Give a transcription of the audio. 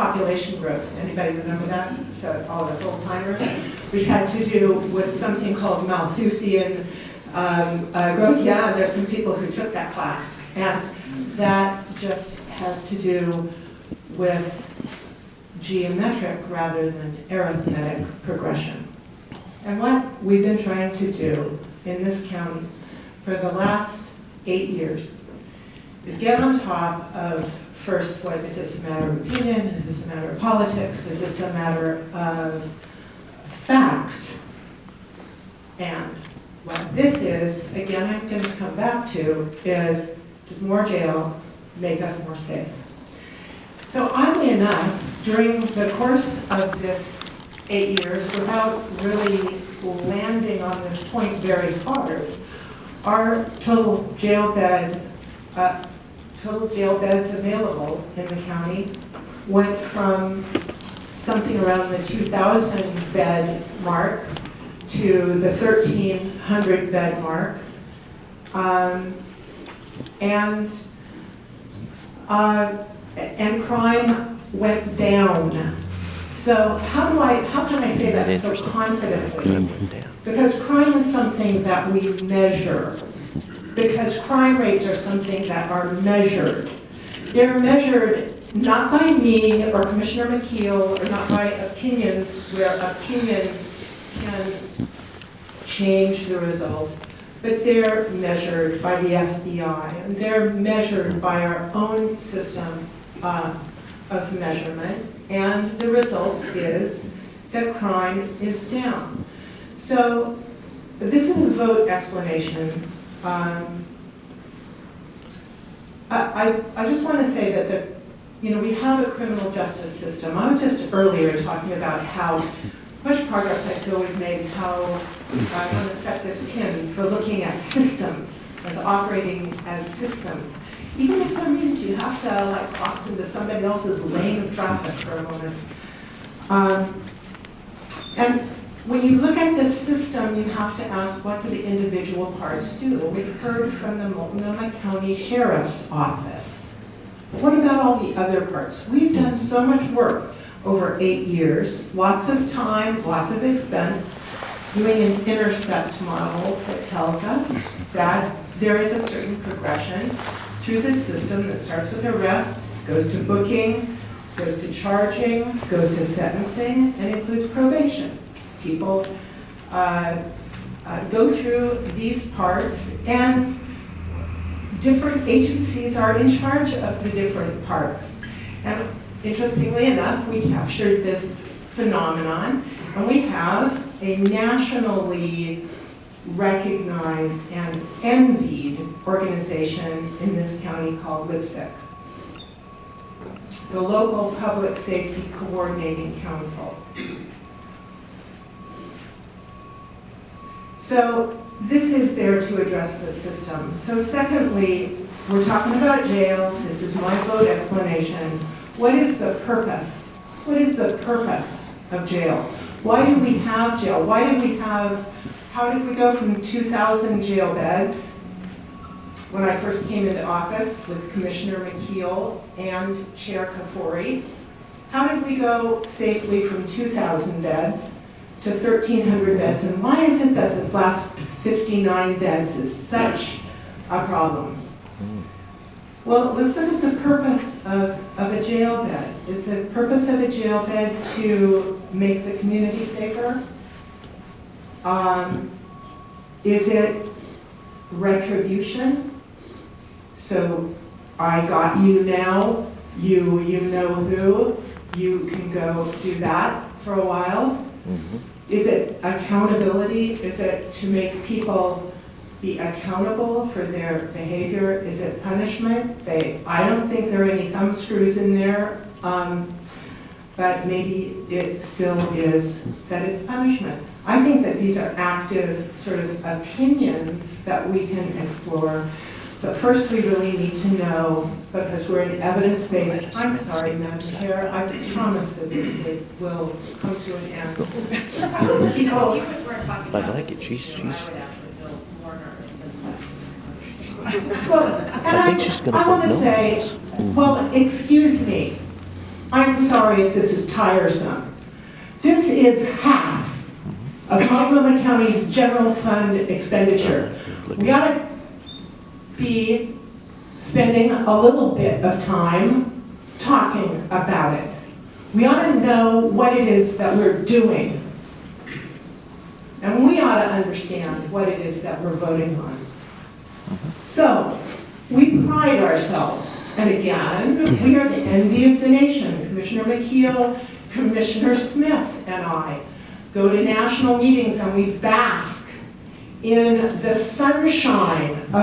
population growth. Anybody remember that? So all of us old timers, which had to do with something called Malthusian growth. Yeah, there's some people who took that class, and that just has to do with geometric rather than arithmetic progression. And what we've been trying to do in this county for the last 8 years is get on top of, first, what is this a matter of opinion? Is this a matter of politics? Is this a matter of fact? And what this is, again, I'm going to come back to, is does more jail make us more safe? So oddly enough, during the course of this 8 years, without really landing on this point very hard, our total jail beds available in the county went from something around the 2,000 bed mark to the 1,300 bed mark, and crime went down. So how can I say that so confidently? Because crime is something that we measure. Because crime rates are something that are measured. They're measured not by me or Commissioner McKeel, or not by opinions, where opinion can change the result, but they're measured by the FBI, and they're measured by our own system of measurement, and the result is that crime is down. So this is a vote explanation. I just want to say that we have a criminal justice system. I was just earlier talking about how much progress I feel we've made, how I want to set this pin for looking at systems as operating as systems. Even if that means you have to cross into somebody else's lane of traffic for a moment. And when you look at this system, you have to ask, what do the individual parts do? We've heard from the Multnomah County Sheriff's Office. What about all the other parts? We've done so much work over 8 years, lots of time, lots of expense, doing an intercept model that tells us that there is a certain progression through the system that starts with arrest, goes to booking, goes to charging, goes to sentencing, and includes probation. People go through these parts, and different agencies are in charge of the different parts. And interestingly enough, we captured this phenomenon, and we have a nationally recognized and envied organization in this county called LPSC, the Local Public Safety Coordinating Council. So this is there to address the system. So secondly, we're talking about jail. This is my vote explanation. What is the purpose? What is the purpose of jail? Why do we have jail? How did we go from 2,000 jail beds when I first came into office with Commissioner McKeel and Chair Kafori? How did we go safely from 2,000 beds to 1,300 beds? And why is it that this last 59 beds is such a problem? Well, let's look at the purpose of a jail bed. Is the purpose of a jail bed to make the community safer? Is it retribution? So I got you now, you know who, you can go do that for a while. Mm-hmm. Is it accountability? Is it to make people be accountable for their behavior? Is it punishment? I don't think there are any thumb screws in there, but maybe it still is that it's punishment. I think that these are active sort of opinions that we can explore, but first we really need to know, because we're an evidence-based, I'm sorry, Madam Chair, I promise that this will come to an end. People, I like it, she's well, and I want to say, well, excuse me, I'm sorry if this is tiresome. This is half of Multnomah County's general fund expenditure. We ought to be spending a little bit of time talking about it. We ought to know what it is that we're doing. And we ought to understand what it is that we're voting on. So, we pride ourselves, and again, we are the envy of the nation. Commissioner McKeel, Commissioner Smith, and I go to national meetings and we bask in the sunshine of